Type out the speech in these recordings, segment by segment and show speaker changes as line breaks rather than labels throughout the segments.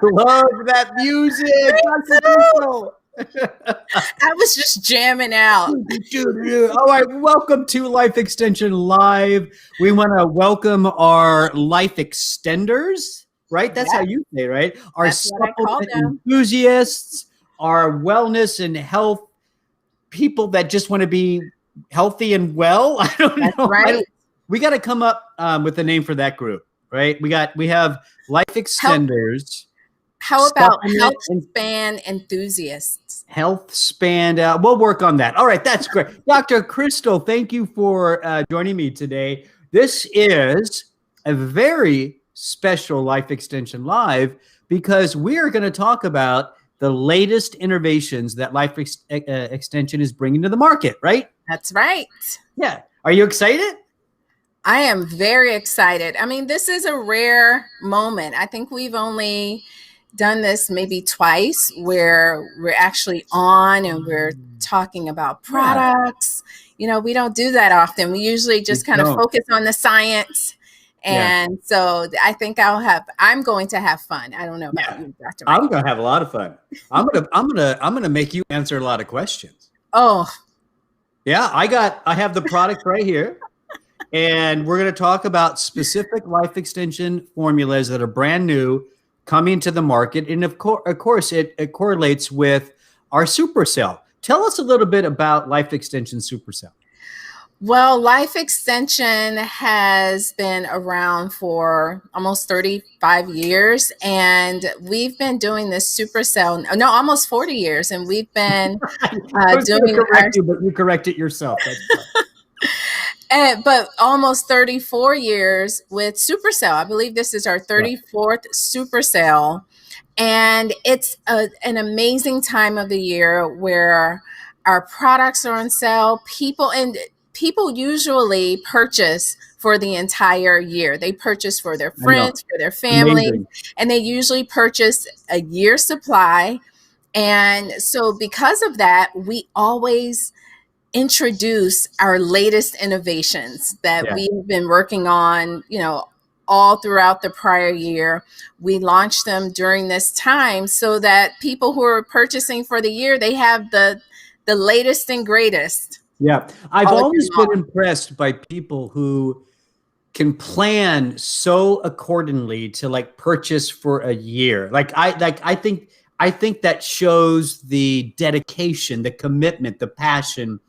love that music.
I was just jamming out.
All right, welcome to Life Extension Live. We want to welcome our life extenders, right? That's how you say, right? Our supplement enthusiasts, our wellness and health people that just want to be healthy and well. I don't know.
Right.
We got to come up with a name for that group, right? We have life extenders.
How about health span enthusiasts?
Health span. We'll work on that. All right, that's great. Dr. Crystal, thank you for joining me today. This is a very special Life Extension Live because we are going to talk about the latest innovations that Life Extension is bringing to the market, right?
That's right.
Yeah. Are you excited?
I am very excited. I mean, this is a rare moment. I think we've only done this maybe twice where we're actually on and we're talking about products. You know, we don't do that often. We usually just kind of focus on the science. And so I think I'm going to have fun. I don't know about you, Dr. Mike.
I'm going to have a lot of fun. I'm going to make you answer a lot of questions.
Oh.
Yeah, I have the product right here. And we're going to talk about specific life extension formulas that are brand new coming to the market. And of course, it correlates with our Supercell. Tell us a little bit about Life Extension Supercell.
Well, Life Extension has been around for almost 35 years, and we've been doing this Supercell, almost 40 years, and we've been doing
but you correct it yourself.
But almost 34 years with Supercell. I believe this is our 34th Supercell. And it's an amazing time of the year where our products are on sale. People usually purchase for the entire year. They purchase for their friends, for their family, and they usually purchase a year's supply. And so because of that, we always introduce our latest innovations that we've been working on, all throughout the prior year. We launched them during this time so that people who are purchasing for the year, they have the latest and greatest.
Yeah. I've always been impressed by people who can plan so accordingly to purchase for a year. I think that shows the dedication, the commitment, the passion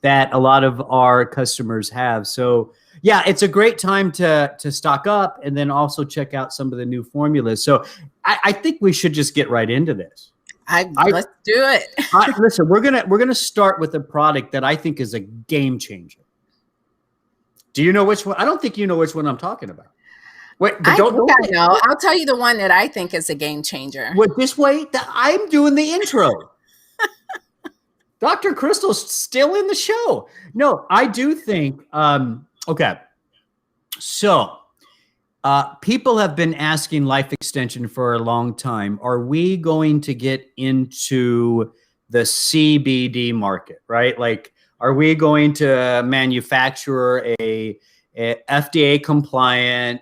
that a lot of our customers have. So yeah, it's a great time to stock up and then also check out some of the new formulas. So I think we should just get right into this.
Let's do it.
Listen, we're gonna start with a product that I think is a game changer. Do you know which one? I don't think you know which one I'm talking about. Wait, but
I know. I'll tell you the one that I think is a game changer.
Wait, this way, I'm doing the intro. Dr. Crystal's still in the show. No, I do think, okay. So people have been asking Life Extension for a long time. Are we going to get into the CBD market, right? Are we going to manufacture a FDA compliant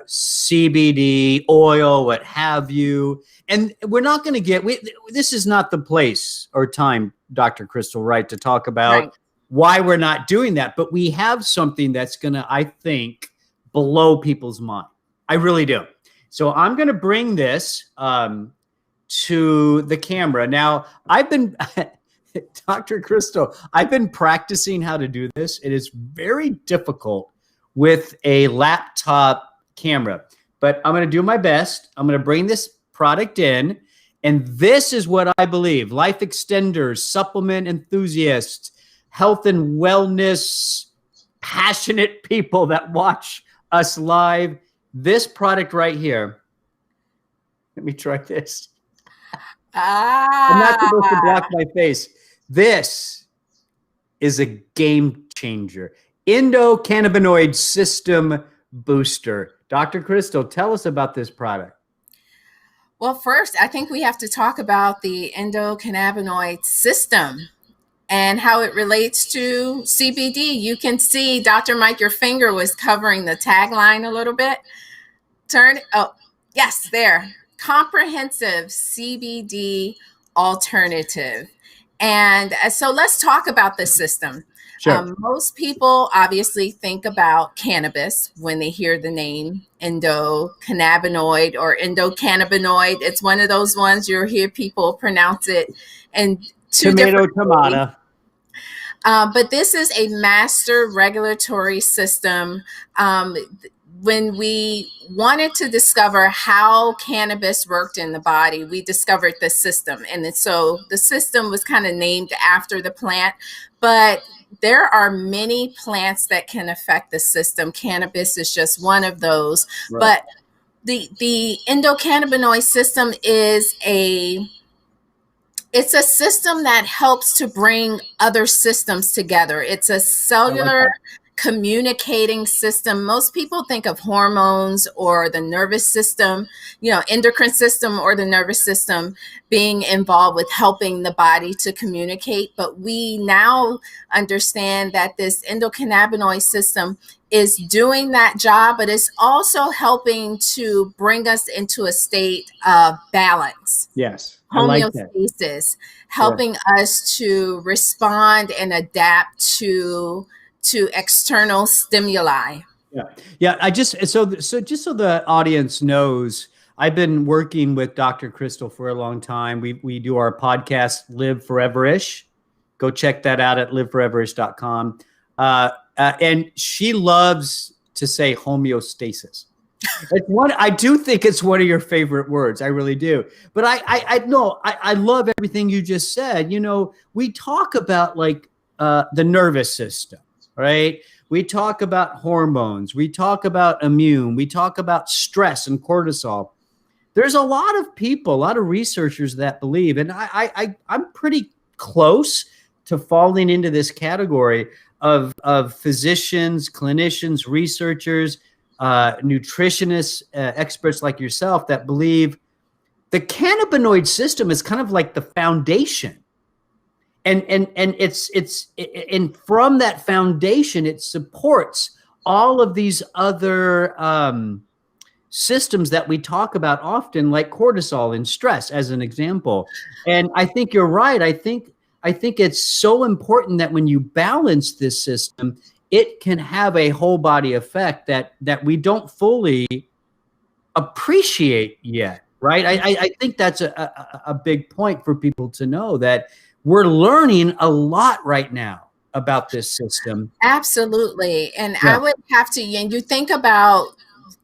CBD oil, what have you? And we're not going to this is not the place or time, Dr. Crystal, right, to talk about why we're not doing that. But we have something that's going to, I think, blow people's mind. I really do. So I'm going to bring this to the camera. Now, Dr. Crystal, I've been practicing how to do this. It is very difficult with a laptop camera, but I'm going to do my best. I'm going to bring this product in, and this is what I believe. Life extenders, supplement enthusiasts, health and wellness, passionate people that watch us live. This product right here. Let me try this. I'm not supposed to block my face. This is a game changer. Endocannabinoid system booster. Dr. Crystal, tell us about this product.
Well, first, I think we have to talk about the endocannabinoid system and how it relates to CBD. You can see, Dr. Mike, your finger was covering the tagline a little bit. Yes, there. Comprehensive CBD alternative. And so let's talk about the system.
Sure.
Most people obviously think about cannabis when they hear the name endocannabinoid or endocannabinoid. It's one of those ones you'll hear people pronounce it in two
Tomato,
different ways.
tomato.
But this is a master regulatory system. When we wanted to discover how cannabis worked in the body, we discovered the system. And so the system was kind of named after the plant, but there are many plants that can affect the system. Cannabis is just one of those.
Right.
But the endocannabinoid system is it's a system that helps to bring other systems together. It's a cellular communicating system. Most people think of hormones or the nervous system, endocrine system or the nervous system being involved with helping the body to communicate. But we now understand that this endocannabinoid system is doing that job, but it's also helping to bring us into a state of balance.
Yes. I like that.
Homeostasis, helping us to respond and adapt to external stimuli.
Yeah. Yeah. So just so the audience knows, I've been working with Dr. Crystal for a long time. We do our podcast, Live Foreverish. Go check that out at liveforeverish.com. And she loves to say homeostasis. I do think it's one of your favorite words. I really do. But I love everything you just said. We talk about the nervous system, right? We talk about hormones. We talk about immune. We talk about stress and cortisol. There's a lot of people, a lot of researchers that believe, and I'm pretty close to falling into this category of physicians, clinicians, researchers, nutritionists, experts like yourself that believe the cannabinoid system is kind of like the foundation. And from that foundation, it supports all of these other systems that we talk about often, like cortisol and stress, as an example. And I think you're right. I think it's so important that when you balance this system, it can have a whole body effect that we don't fully appreciate yet, right? I think that's a big point for people to know, that we're learning a lot right now about this system.
Absolutely. And I would have to, and you think about,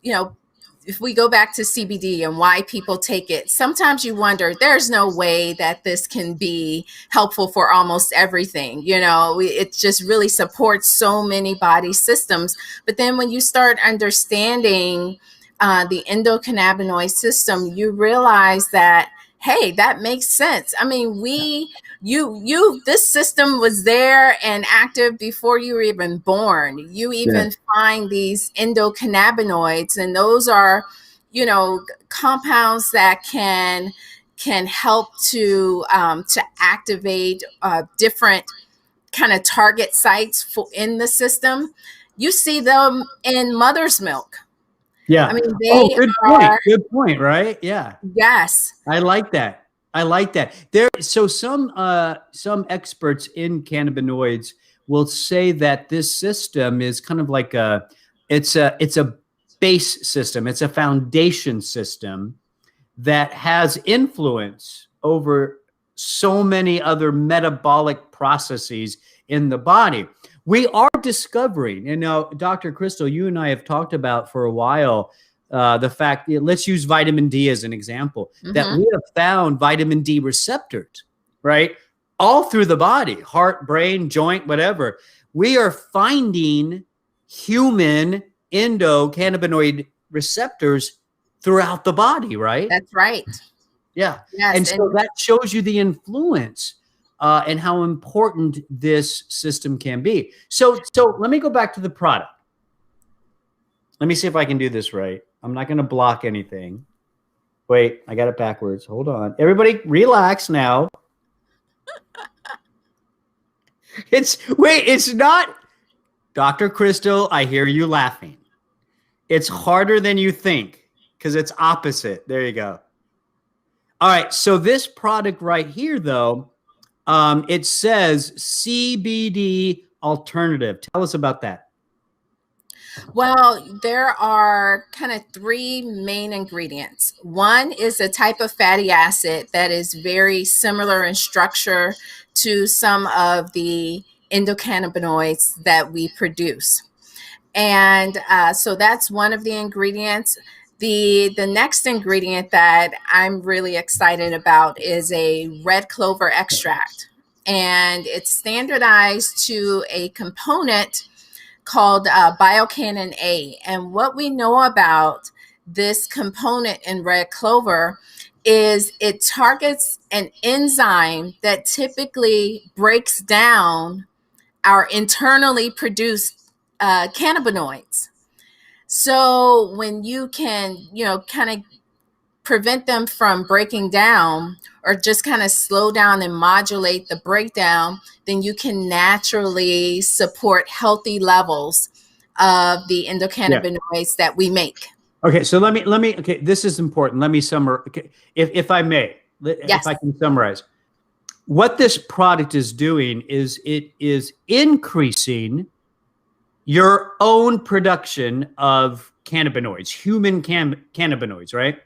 if we go back to CBD and why people take it, sometimes you wonder, there's no way that this can be helpful for almost everything. It just really supports so many body systems. But then when you start understanding the endocannabinoid system, you realize that, hey, that makes sense. I mean, this system was there and active before you were even born. You even find these endocannabinoids, and those are, compounds that can help to activate different kind of target sites in the system. You see them in mother's milk.
Yeah.
I mean,
good point, right? Yeah.
Yes.
I like that. So some experts in cannabinoids will say that this system is kind of like it's a base system. It's a foundation system that has influence over so many other metabolic processes in the body. We are discovering, and now, Dr. Crystal, you and I have talked about for a while, the fact, let's use vitamin D as an example, that we have found vitamin D receptors, right? All through the body, heart, brain, joint, whatever. We are finding human endocannabinoid receptors throughout the body, right?
That's right.
Yeah. Yes, and so that shows you the influence and how important this system can be. So let me go back to the product. Let me see if I can do this right. I'm not going to block anything. Wait, I got it backwards. Hold on. Everybody relax now. It's not, Dr. Crystal, I hear you laughing. It's harder than you think. because it's opposite. There you go. All right. So this product right here, though, it says CBD alternative. Tell us about that.
Well, there are kind of three main ingredients. One is a type of fatty acid that is very similar in structure to some of the endocannabinoids that we produce. And so that's one of the ingredients. The next ingredient that I'm really excited about is a red clover extract. And it's standardized to a component called biocanin A. And what we know about this component in red clover is it targets an enzyme that typically breaks down our internally produced cannabinoids. So when you can, kind of prevent them from breaking down or just kind of slow down and modulate the breakdown, then you can naturally support healthy levels of the endocannabinoids that we make.
Okay, so let me. Okay, this is important. Let me summarize. Okay, if I may,
Yes.
if I can summarize, what this product is doing is it is increasing your own production of cannabinoids, human cannabinoids, right?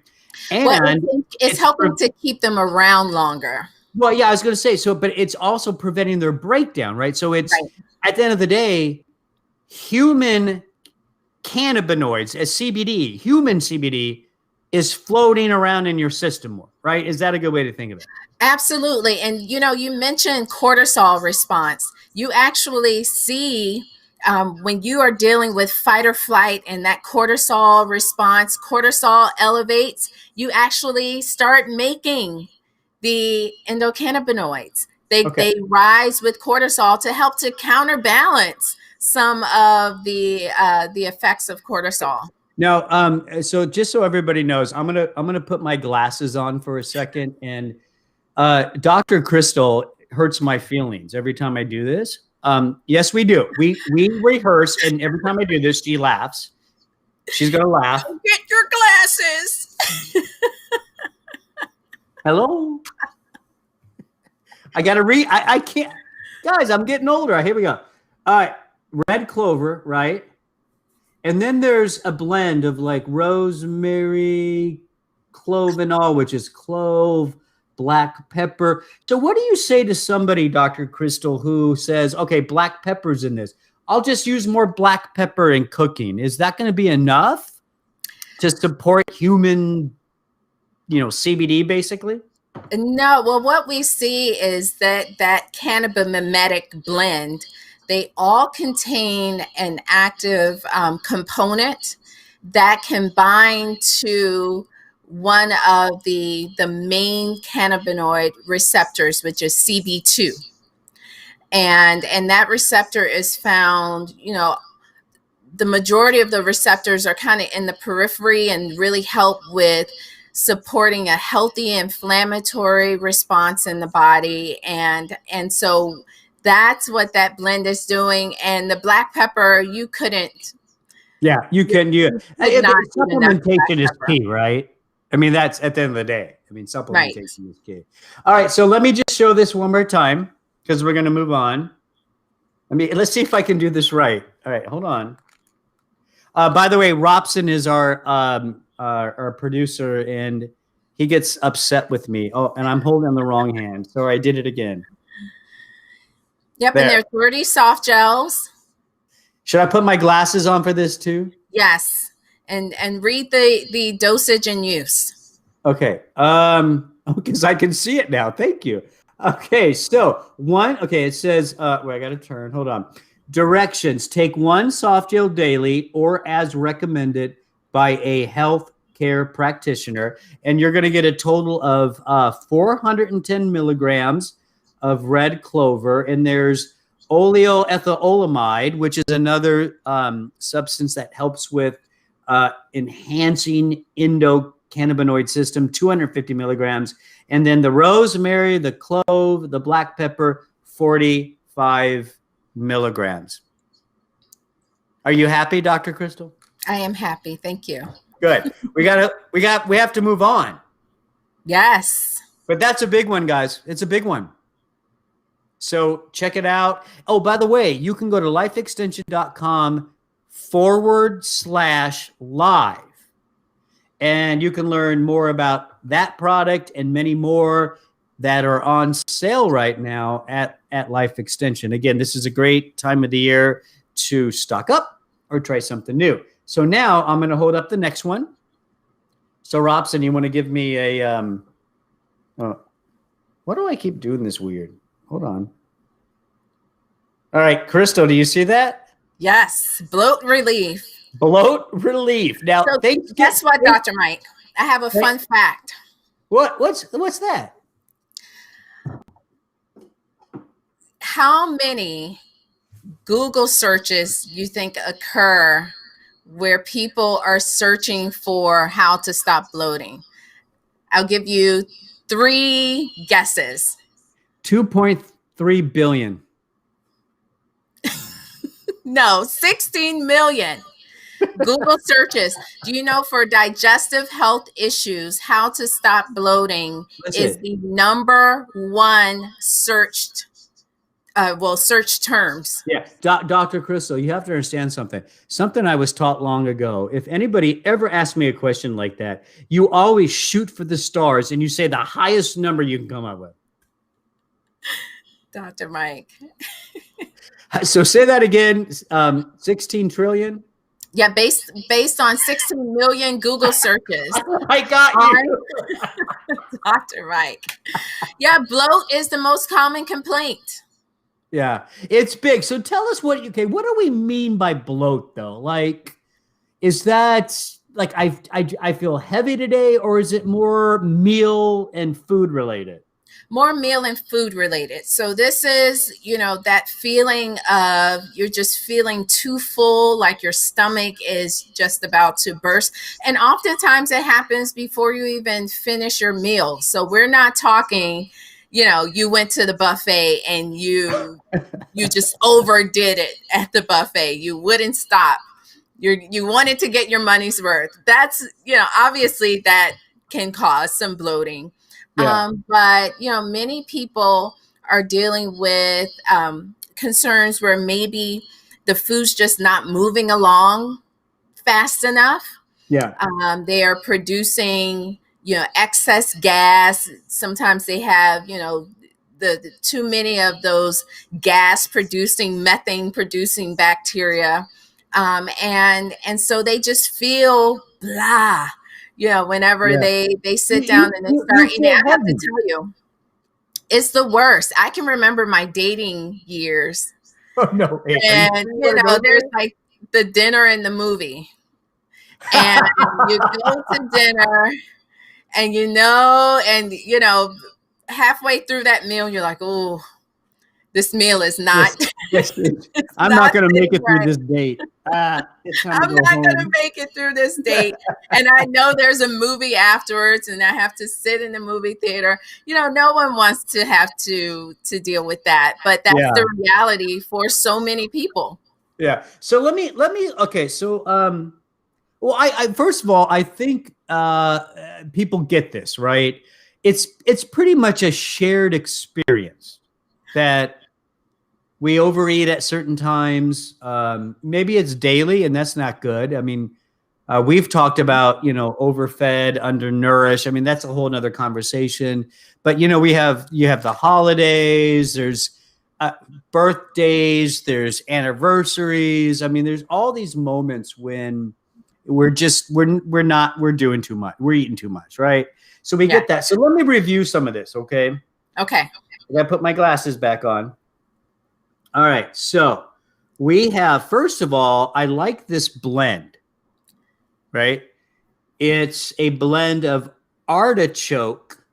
And
well, it's helping to keep them around longer.
Well, yeah, I was going to say so, but it's also preventing their breakdown, right? So it's at the end of the day, human cannabinoids as CBD, human CBD is floating around in your system more, right? Is that a good way to think of it?
Absolutely. And, you mentioned cortisol response. You actually see when you are dealing with fight or flight and that cortisol response, cortisol elevates, you actually start making the endocannabinoids. They rise with cortisol to help to counterbalance some of the effects of cortisol.
Now, so just so everybody knows, I'm gonna put my glasses on for a second, and Dr. Crystal hurts my feelings every time I do this. Yes, we do. We rehearse, and every time I do this, she laughs. She's gonna laugh.
Get your glasses.
Hello. I gotta read. I can't, guys. I'm getting older. Here we go. All right, red clover, right? And then there's a blend of like rosemary, clove and all, which is clove, black pepper. So what do you say to somebody, Dr. Crystal, who says, okay, black pepper's in this. I'll just use more black pepper in cooking. Is that going to be enough to support human, CBD basically?
No, well, what we see is that cannabimimetic blend, they all contain an active component that can bind to one of the main cannabinoid receptors, which is CB2. And that receptor is found, the majority of the receptors are kind of in the periphery and really help with supporting a healthy inflammatory response in the body. And so that's what that blend is doing. And the black pepper, you couldn't.
Yeah, you can. Supplementation is key, right? I mean, that's at the end of the day. I mean, supplementation is key. All right, so let me just show this one more time because we're going to move on. Let's see if I can do this right. All right, hold on. By the way, Robson is our producer, and he gets upset with me. Oh, and I'm holding the wrong hand. So I did it again.
Yep, there. And they're 30 soft gels.
Should I put my glasses on for this too? Yes.
And read the dosage and use.
Okay. Because I can see it now. Thank you. Okay. So it says, I got to turn. Hold on. Directions. Take one soft gel daily or as recommended by a health care practitioner. And you're going to get a total of 410 milligrams of red clover. And there's oleoethylamide, which is another substance that helps with enhancing endocannabinoid system, 250 milligrams. And then the rosemary, the clove, the black pepper, 45 milligrams. Are you happy, Dr. Crystal?
I am happy. Thank you.
Good. We have to move on.
Yes.
But that's a big one, guys. It's a big one. So check it out. Oh, by the way, you can go to lifeextension.com/live. And you can learn more about that product and many more that are on sale right now at Life Extension. Again, this is a great time of the year to stock up or try something new. So now I'm going to hold up the next one. So Robson, you want to give me a, why do I keep doing this weird? Hold on. All right, Crystal, do you see that?
Yes. Bloat relief.
Bloat relief. Now,
So guess what, Dr. Mike? I have a fun fact.
What's that?
How many Google searches you think occur where people are searching for how to stop bloating? I'll give you 3 guesses.
2.3 billion.
No, 16 million. Google searches. Do you know for digestive health issues, how to stop bloating is the #1 searched, search terms.
Yeah. Dr. Crystal, you have to understand something. Something I was taught long ago. If anybody ever asked me a question like that, you always shoot for the stars and you say the highest number you can come up with.
Dr. Mike.
So say that again, 16 trillion?
Yeah, based on 16 million Google searches.
I got you.
Dr. Mike. Yeah, bloat is the most common complaint.
Yeah, it's big. So tell us what do we mean by bloat though? Like, is that like I feel heavy today, or is it more meal and food related?
More meal and food related. So this is, that feeling of you're just feeling too full, like your stomach is just about to burst. And oftentimes it happens before you even finish your meal. So we're not talking, you went to the buffet and you just overdid it at the buffet. You wouldn't stop. You wanted to get your money's worth. That's, obviously that can cause some bloating. Yeah. But, many people are dealing with concerns where maybe the food's just not moving along fast enough.
Yeah.
They are producing, excess gas. Sometimes they have, the too many of those gas producing, methane producing bacteria. And so they just feel blah. Whenever they sit down and they start eating, I have to tell you, it's the worst. I can remember my dating years.
Oh, no.
And, there's like the dinner and the movie. And you go to dinner and, halfway through that meal, you're like, oh, this meal is not.
Yes. I'm not going to make it through this date.
I'm not going to make it through this date. And I know there's a movie afterwards and I have to sit in the movie theater. No one wants to have to deal with that. But that's the reality for so many people. Yeah.
So let me, okay. So, well, I first of all, I think people get this, right? It's pretty much a shared experience that we overeat at certain times. Maybe it's daily, and that's not good. I mean, we've talked about, overfed, undernourished. I mean, that's a whole nother conversation. But, you have the holidays, there's birthdays, there's anniversaries. I mean, there's all these moments when we're doing too much. We're eating too much, right? So we get that. So let me review some of this, okay?
Okay.
I gotta put my glasses back on. All right. So we have, first of all, I like this blend, right? It's a blend of artichoke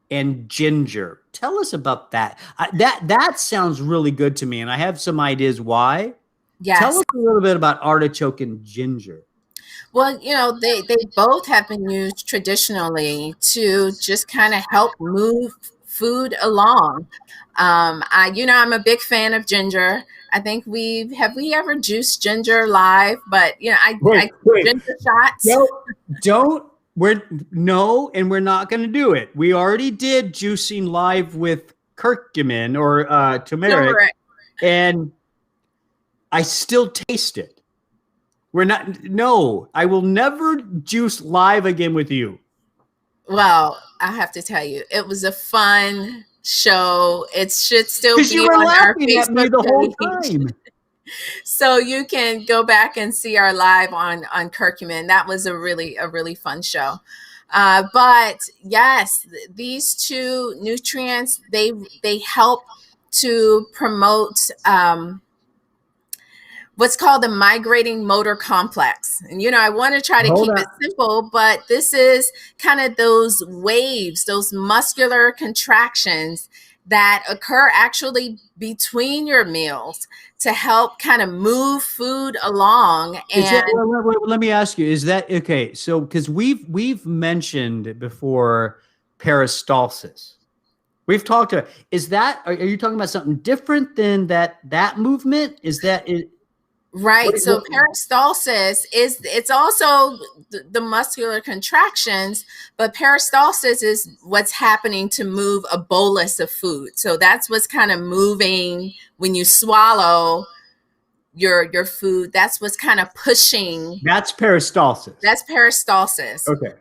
and ginger. Tell us about that. That sounds really good to me, and I have some ideas why.
Yes.
Tell us a little bit about artichoke and ginger.
Well, they both have been used traditionally to just kind of help move food along. I'm a big fan of ginger. I think have we ever juiced ginger live? But
Wait,
I
wait.
ginger shots.
Don't. And we're not going to do it. We already did juicing live with curcumin or turmeric,
Turmeric.
and I still taste it. We're not. No, I will never juice live again with you.
Well, I have to tell you, it was a fun show. It should still
Because
be
you were
on our
laughing at me
Facebook
the whole
page.
time.
So you can go back and see our live on curcumin. That was a really fun show. But yes, these two nutrients, they help to promote what's called the migrating motor complex. And, I want to try to keep it simple, but this is kind of those waves, those muscular contractions that occur actually between your meals to help kind of move food along. And
let me ask you, is that okay? So, because we've mentioned before peristalsis. We've talked about, are you talking about something different than that movement? Is that it?
Right. So peristalsis it's also the muscular contractions, but peristalsis is what's happening to move a bolus of food. So that's what's kind of moving when you swallow your food. That's what's kind of pushing.
That's peristalsis.
That's peristalsis.
Okay.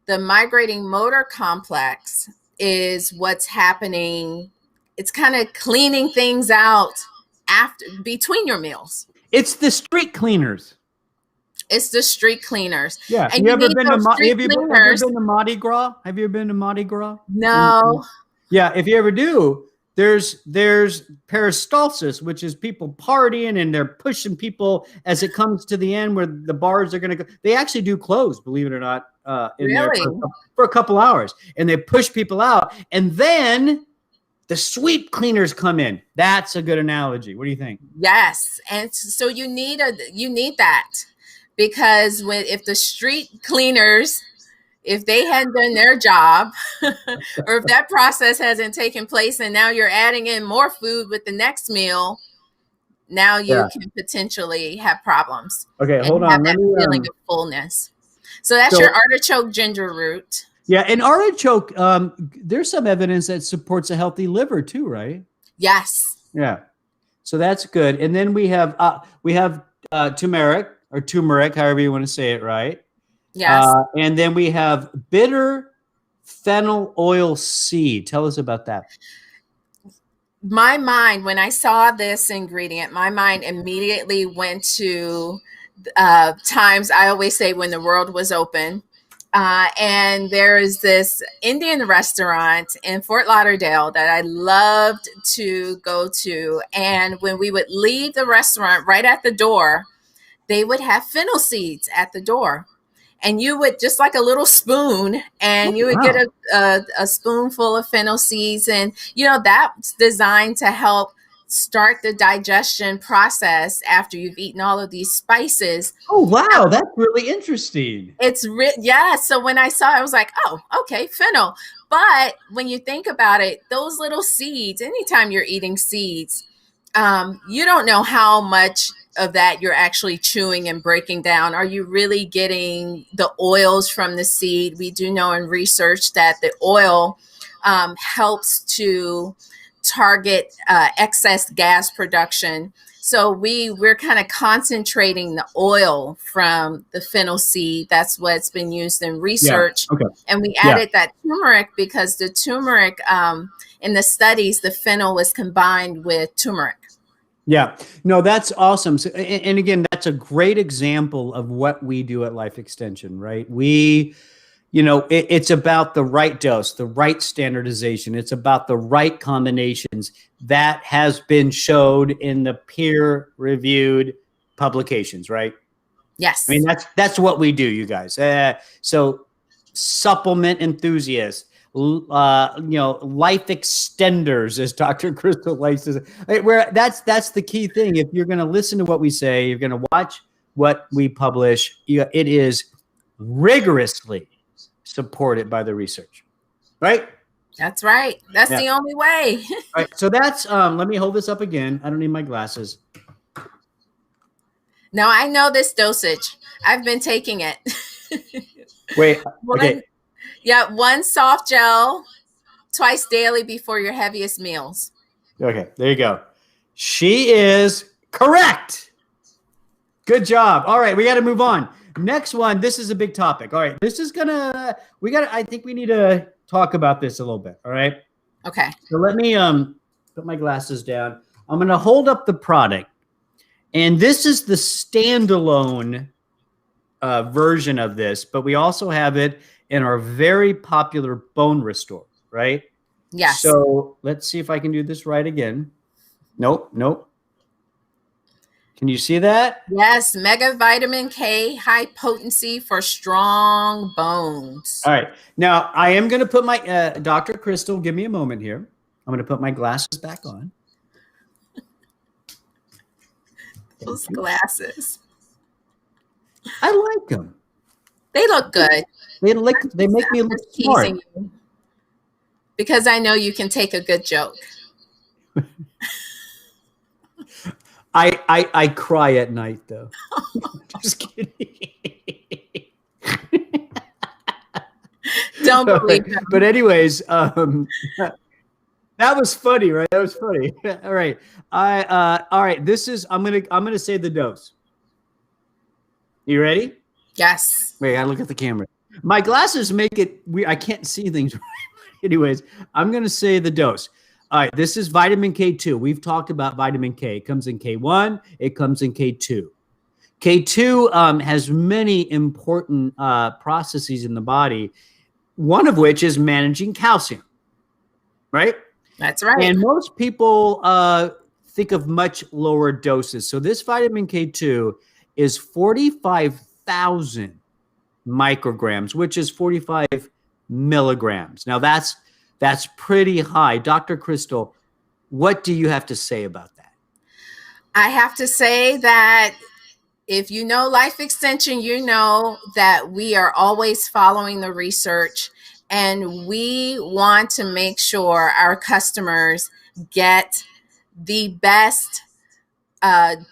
The migrating motor complex is what's happening. It's kind of cleaning things out between your meals.
It's the street cleaners.
It's the street cleaners.
Yeah.
And
you ever been to Mardi Gras? Have you ever been to Mardi Gras?
No.
Yeah. If you ever do, there's peristalsis, which is people partying and they're pushing people as it comes to the end where the bars are going to go. They actually do close, believe it or not, in there for a couple hours, and they push people out, and then the sweep cleaners come in. That's a good analogy. What do you think?
Yes. And so you need that, because if the street cleaners, if they hadn't done their job or if that process hasn't taken place and now you're adding in more food with the next meal, now you can potentially have problems.
Okay, hold on.
Have that feeling of fullness. So that's your artichoke ginger root.
Yeah, and artichoke, there's some evidence that supports a healthy liver too, right?
Yes.
Yeah. So that's good. And then we have turmeric, or turmeric, however you want to say it, right?
Yes.
And then we have bitter fennel oil seed. Tell us about that.
My mind, when I saw this ingredient, my mind immediately went to times, I always say, when the world was open. And there is this Indian restaurant in Fort Lauderdale that I loved to go to. And when we would leave the restaurant, right at the door, they would have fennel seeds at the door. And you would, just like a little spoon, and you would get a spoonful of fennel seeds. And, that's designed to help start the digestion process after you've eaten all of these spices.
Oh, wow. That's really interesting.
So when I saw it, I was like, oh, okay, fennel. But when you think about it, those little seeds, anytime you're eating seeds, you don't know how much of that you're actually chewing and breaking down. Are you really getting the oils from the seed? We do know in research that the oil helps to target excess gas production. So we're kind of concentrating the oil from the fennel seed. That's what's been used in research.
Yeah. Okay.
And we added that turmeric because the turmeric, in the studies, the fennel was combined with turmeric.
Yeah, no, that's awesome. So, and again, that's a great example of what we do at Life Extension, right? It's about the right dose, the right standardization. It's about the right combinations that has been showed in the peer-reviewed publications, right?
Yes.
I mean, that's what we do, you guys. So supplement enthusiasts, life extenders, as Dr. Crystal likes to say. Where that's the key thing. If you're going to listen to what we say, you're going to watch what we publish. It is rigorously supported by the research, right?
That's right. That's
Yeah.
the only way.
All right. So that's, let me hold this up again. I don't need my glasses.
Now I know this dosage. I've been taking it.
Wait. Okay.
One soft gel twice daily before your heaviest meals.
Okay. There you go. She is correct. Good job. All right. We got to move on. Next one. This is a big topic. All right. This is I think we need to talk about this a little bit. All right.
Okay.
So let me put my glasses down. I'm going to hold up the product. And this is the standalone version of this, but we also have it in our very popular Bone Restore, right?
Yes.
So let's see if I can do this right again. Nope. Can you see that?
Yes, mega vitamin K, high potency for strong bones.
All right. Now, I am going to put my, Dr. Crystal, give me a moment here. I'm going to put my glasses back on.
Those glasses.
I like them.
They look good.
They make me look smart.
Because I know you can take a good joke.
I cry at night though. Just kidding.
Don't believe it.
But anyways, that was funny, right? That was funny. All right. All right. This is I'm gonna say the dose. You ready?
Yes.
Wait, I look at the camera. My glasses make it I can't see things. Anyways, I'm gonna say the dose. All right, this is vitamin K2. We've talked about vitamin K. It comes in K1. It comes in K2. K2 has many important processes in the body, one of which is managing calcium, right?
That's right.
And most people think of much lower doses. So this vitamin K2 is 45,000 micrograms, which is 45 milligrams. Now that's pretty high. Dr. Crystal, what do you have to say about that?
I have to say that if you know Life Extension, you know that we are always following the research, and we want to make sure our customers get the best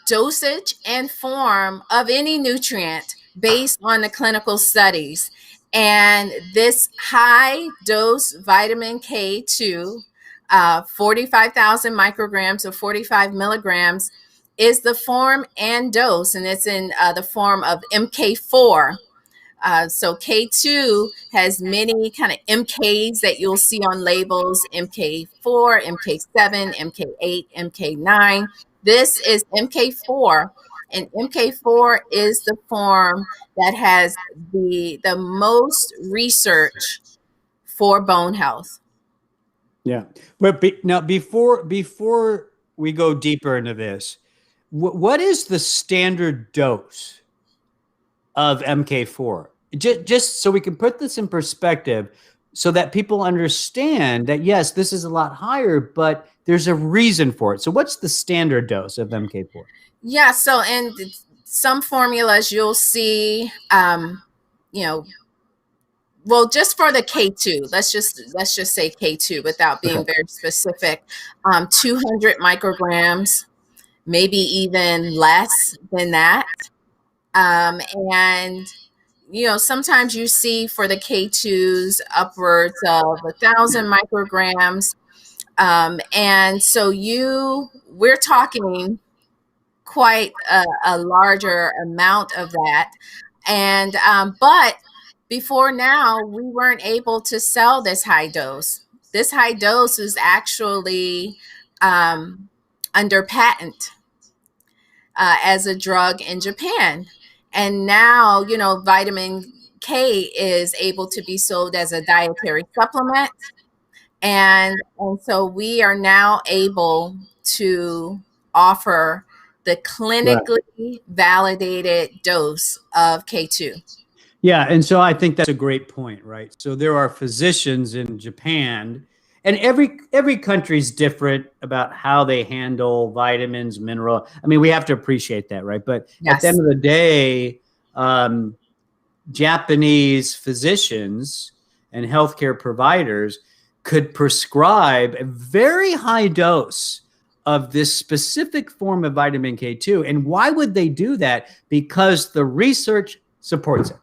dosage and form of any nutrient based on the clinical studies. And this high dose vitamin K2, 45,000 micrograms or 45 milligrams, is the form and dose, and it's in the form of MK4. So K2 has many kind of MKs that you'll see on labels: MK4, MK7, MK8, MK9. This is MK4, and MK4 is the form that has the most research for bone health.
Yeah, but now before we go deeper into this, what is the standard dose of MK4? Just so we can put this in perspective, so that people understand that yes, this is a lot higher, but there's a reason for it. So what's the standard dose of MK4?
Yeah, so in some formulas you'll see, well, just for the K2, let's just say K2 without being very specific, 200 micrograms, maybe even less than that. And sometimes you see for the K2s upwards of 1,000 micrograms. And so we're talking quite a larger amount of that. And but before now, we weren't able to sell this high dose. This high dose is actually under patent as a drug in Japan. And now, vitamin K is able to be sold as a dietary supplement. And so we are now able to offer the clinically validated dose of K2.
Yeah, and so I think that's a great point, right? So there are physicians in Japan, and every country's different about how they handle vitamins, mineral. I mean, we have to appreciate that, right? But at the end of the day, Japanese physicians and healthcare providers, could prescribe a very high dose of this specific form of vitamin K2. And why would they do that? Because the research supports it.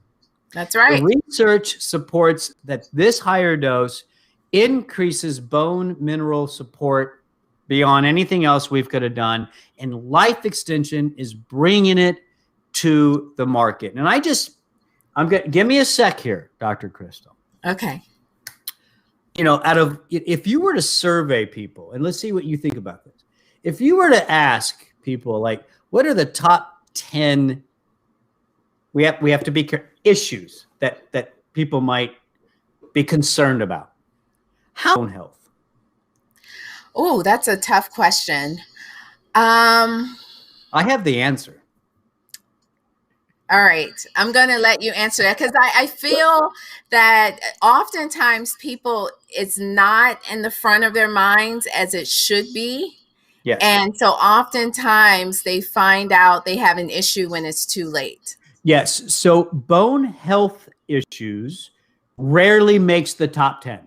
That's right.
The research supports that this higher dose increases bone mineral support beyond anything else we could have done. And Life Extension is bringing it to the market. And give me a sec here, Dr. Crystal.
Okay.
If you were to survey people, and let's see what you think about this. If you were to ask people, like, what are the top 10, we have to be issues that people might be concerned about. How bone health?
Oh, that's a tough question.
I have the answer.
All right. I'm going to let you answer that because I feel that oftentimes it's not in the front of their minds as it should be.
Yes.
And so oftentimes they find out they have an issue when it's too late.
Yes. So bone health issues rarely makes the top 10.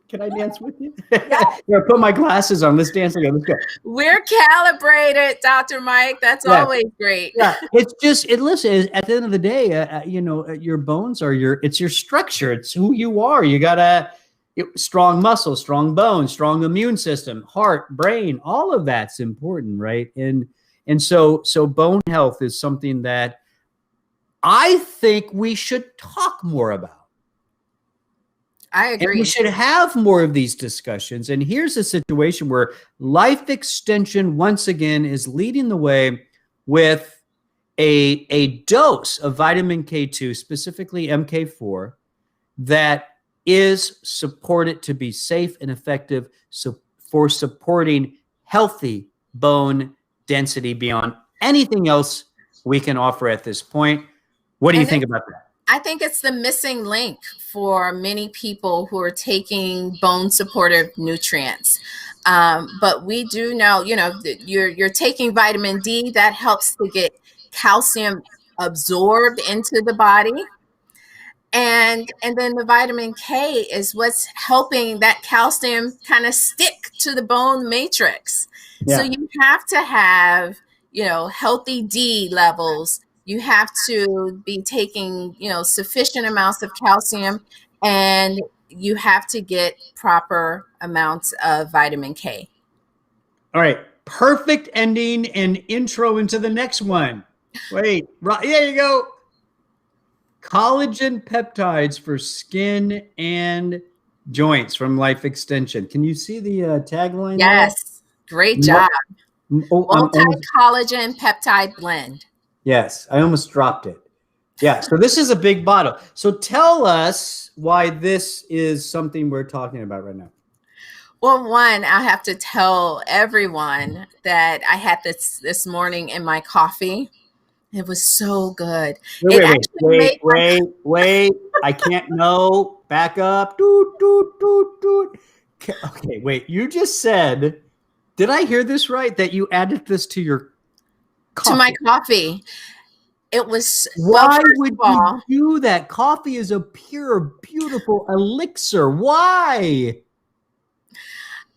Can I dance with you? Yeah. I put my glasses on. Let's dance again. Let's go.
We're calibrated, Dr. Mike. That's always great.
Yeah. Listen, at the end of the day, your bones are it's your structure. It's who you are. You got strong muscle, strong bones, strong immune system, heart, brain, all of that's important, right? And so bone health is something that I think we should talk more about.
I agree.
And we should have more of these discussions. And here's a situation where Life Extension, once again, is leading the way with a dose of vitamin K2, specifically MK4, that is supported to be safe and effective for supporting healthy bone density beyond anything else we can offer at this point. What do you think about that?
I think it's the missing link for many people who are taking bone supportive nutrients. But we do know, you're taking vitamin D that helps to get calcium absorbed into the body. And then the vitamin K is what's helping that calcium kind of stick to the bone matrix. Yeah. So you have to have, healthy D levels. You have to be taking, sufficient amounts of calcium, and you have to get proper amounts of vitamin K.
All right. Perfect ending and intro into the next one. Wait, there you go. Collagen peptides for skin and joints from Life Extension. Can you see the tagline?
Yes. There? Great job. Multi-collagen peptide blend.
Yes, I almost dropped it. Yeah, so this is a big bottle. So tell us why this is something we're talking about right now.
Well, one, I have to tell everyone that I had this morning in my coffee. It was so good.
Wait. I can't know. Back up. Okay, wait. You just said, did I hear this right? That you added this to your coffee?
To my coffee. It was.
Why would you do that? Coffee is a pure, beautiful elixir. Why?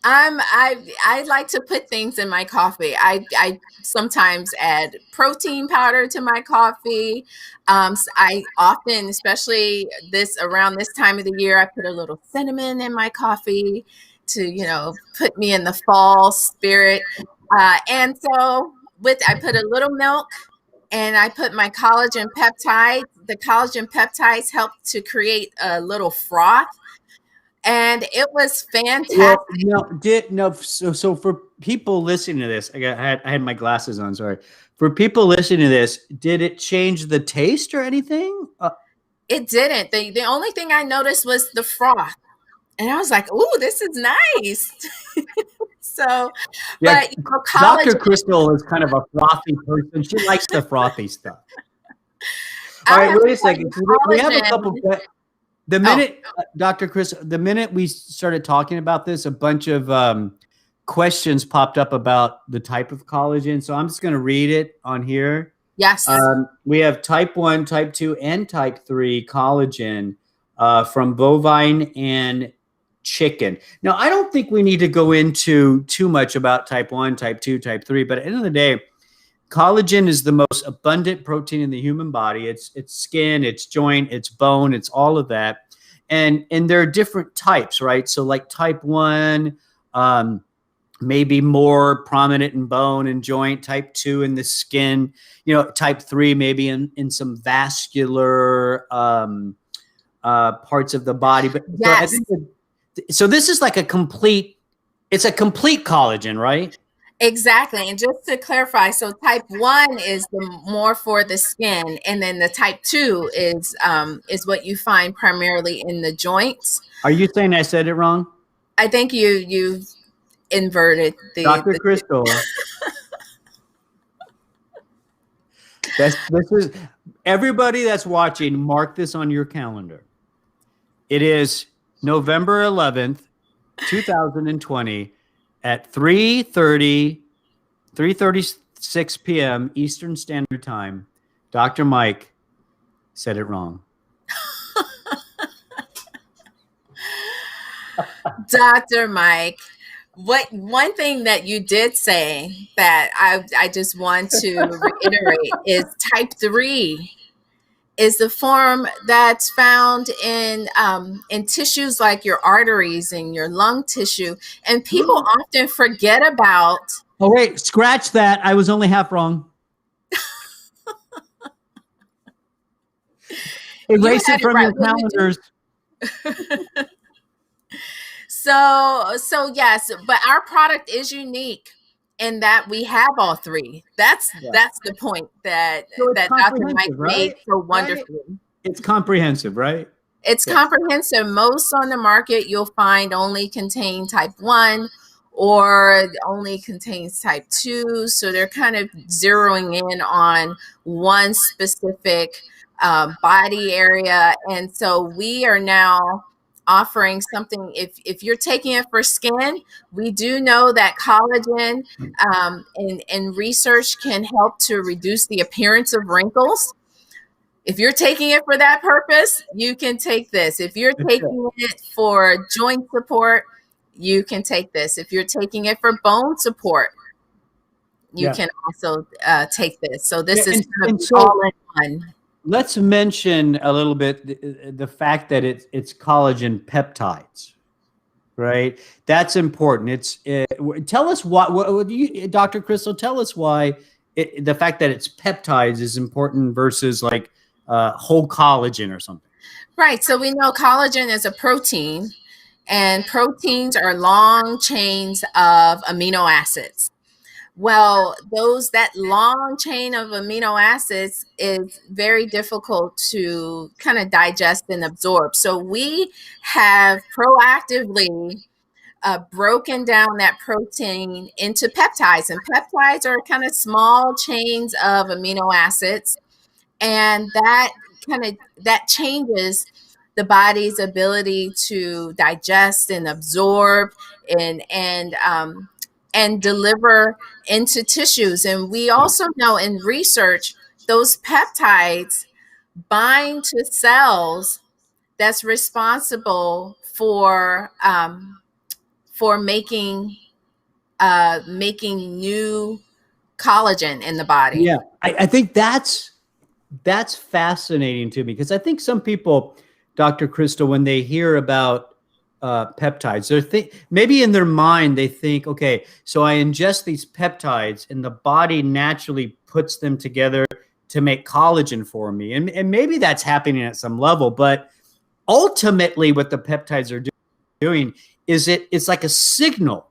I like to put things in my coffee. I sometimes add protein powder to my coffee. I often, especially around this time of the year, I put a little cinnamon in my coffee to, put me in the fall spirit. And so I put a little milk and I put my collagen peptide. The collagen peptides help to create a little froth. And it was fantastic.
So for people listening to this, I had my glasses on. Sorry. For people listening to this, did it change the taste or anything?
It didn't. The only thing I noticed was the froth, and I was like, "Ooh, this is nice." So,
yeah, but Dr. Crystal is kind of a frothy person. She likes the frothy stuff. All right, wait a second. We have a couple. The minute, Dr. Chris, the minute we started talking about this, a bunch of questions popped up about the type of collagen. So I'm just going to read it on here.
Yes.
We have type 1, type 2, and type 3 collagen from bovine and chicken. Now, I don't think we need to go into too much about type 1, type 2, type 3, but at the end of the day, collagen is the most abundant protein in the human body. It's skin, it's joint, it's bone, it's all of that. And there are different types, right? So like type 1, maybe more prominent in bone and joint, type 2 in the skin, type 3 maybe in some vascular parts of the body. But
yes.
So this is like it's a complete collagen, right?
Exactly. And just to clarify, so type 1 is the more for the skin, and then the type 2 is what you find primarily in the joints.
Are you saying I said it wrong?
I think you inverted
Dr. Crystal. This is everybody that's watching, mark this on your calendar. It is November 11th, 2020 at 3:36 p.m. Eastern Standard Time. Dr. Mike said it wrong.
Dr. Mike, one thing that you did say that I just want to reiterate is type 3 is the form that's found in tissues like your arteries and your lung tissue, and people often forget about.
Oh wait, scratch that. I was only half wrong. Erase it from your calendars.
So yes, but our product is unique in that we have all three. That's the point that Dr. Mike made so wonderfully.
Right? It's comprehensive, right?
It's comprehensive. Most on the market you'll find only contain type 1 or only contains type 2. So they're kind of zeroing in on one specific body area. And so we are now offering something. If you're taking it for skin, we do know that collagen in research can help to reduce the appearance of wrinkles. If you're taking it for that purpose, you can take this. If you're taking it for joint support, you can take this. If you're taking it for bone support, you can also take this. So this is kind of all in one.
Let's mention a little bit the fact that it's collagen peptides, right? That's important. Tell us Dr. Crystal, tell us why the fact that it's peptides is important versus like whole collagen or something.
Right. So we know collagen is a protein, and proteins are long chains of amino acids. Well, that long chain of amino acids is very difficult to kind of digest and absorb. So we have proactively broken down that protein into peptides, and peptides are kind of small chains of amino acids, and that changes the body's ability to digest and absorb and deliver into tissues. And we also know in research, those peptides bind to cells that's responsible for making new collagen in the body.
Yeah, I think that's fascinating to me, because I think some people, Dr. Crystal, when they hear about peptides, maybe in their mind they think, okay, so I ingest these peptides and the body naturally puts them together to make collagen for me, and maybe that's happening at some level, but ultimately what the peptides are doing is it's like a signal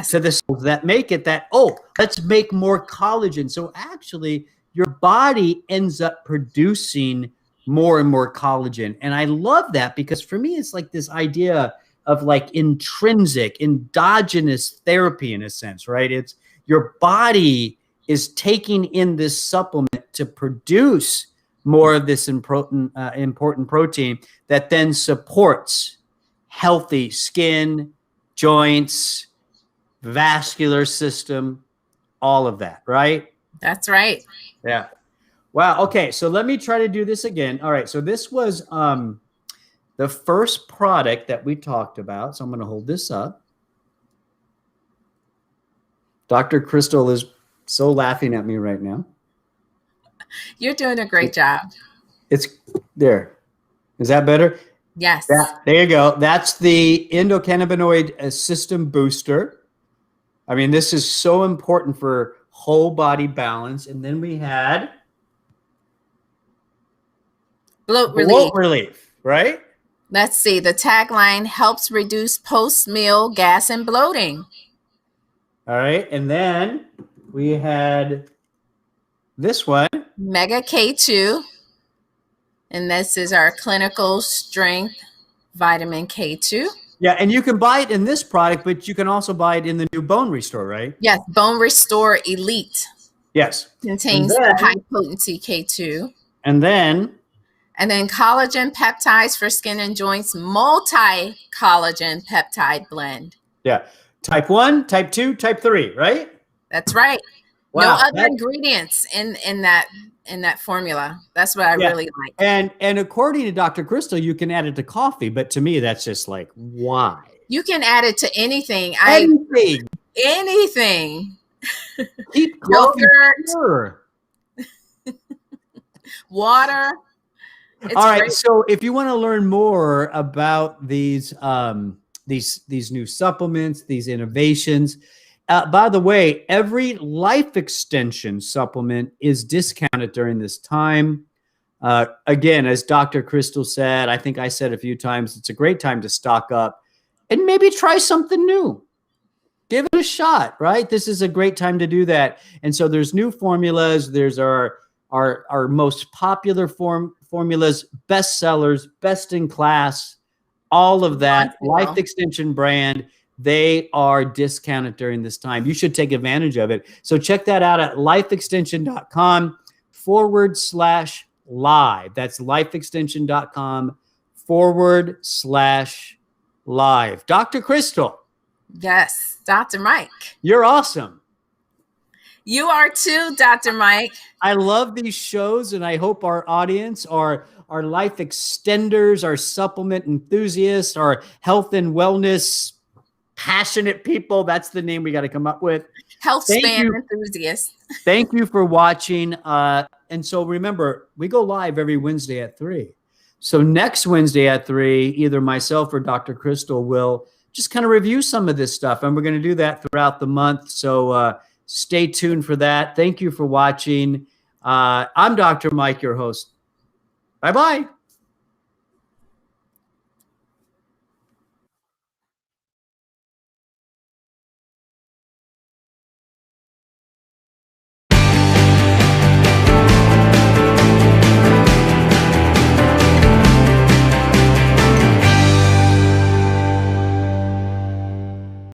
to the cells that make it that, oh, let's make more collagen. So actually your body ends up producing more and more collagen. And I love that, because for me, it's like this idea of like intrinsic, endogenous therapy in a sense, right? It's your body is taking in this supplement to produce more of this important protein that then supports healthy skin, joints, vascular system, all of that, right?
That's right.
Yeah. Wow. Okay. So let me try to do this again. All right. So this was the first product that we talked about. So I'm going to hold this up. Dr. Crystal is so laughing at me right now.
You're doing a great job.
It's there. Is that better?
Yes.
There you go. That's the endocannabinoid system booster. I mean, this is so important for whole body balance. And then we had
bloat
relief, right?
Let's see. The tagline helps reduce post-meal gas and bloating.
All right. And then we had this one.
Mega K2. And this is our clinical strength vitamin K2.
Yeah. And you can buy it in this product, but you can also buy it in the new Bone Restore, right?
Yes. Bone Restore Elite.
Yes.
Contains high potency K2.
And then
collagen peptides for skin and joints, multi-collagen peptide blend.
Yeah. Type 1, type 2, type 3, right?
That's right.
Wow.
No other ingredients in that formula. That's what I really like.
And according to Dr. Crystal, you can add it to coffee, but to me, that's just like, why?
You can add it to anything. Anything.
Keep coffee pure.
Water.
All right. Great. So if you want to learn more about these new supplements, these innovations, by the way, every life extension supplement is discounted during this time. Again, as Dr. Crystal said, I think I said a few times, it's a great time to stock up and maybe try something new. Give it a shot, right? This is a great time to do that. And so there's new formulas. There's our most popular formulas, best sellers, best in class, all of that. Life extension brand. They are discounted during this time. You should take advantage of it. So check that out at lifeextension.com/live. That's lifeextension.com/live. Dr. Crystal.
Yes, Dr. Mike.
You're awesome.
You are too, Dr. Mike.
I love these shows, and I hope our audience are life extenders, our supplement enthusiasts, our health and wellness passionate people. That's the name we got to come up with.
Health span enthusiasts.
Thank you for watching. And so remember, we go live every Wednesday at 3. So next Wednesday at 3, either myself or Dr. Crystal will just kind of review some of this stuff. And we're going to do that throughout the month. So stay tuned for that. Thank you for watching. I'm Dr. Mike, your host. Bye-bye.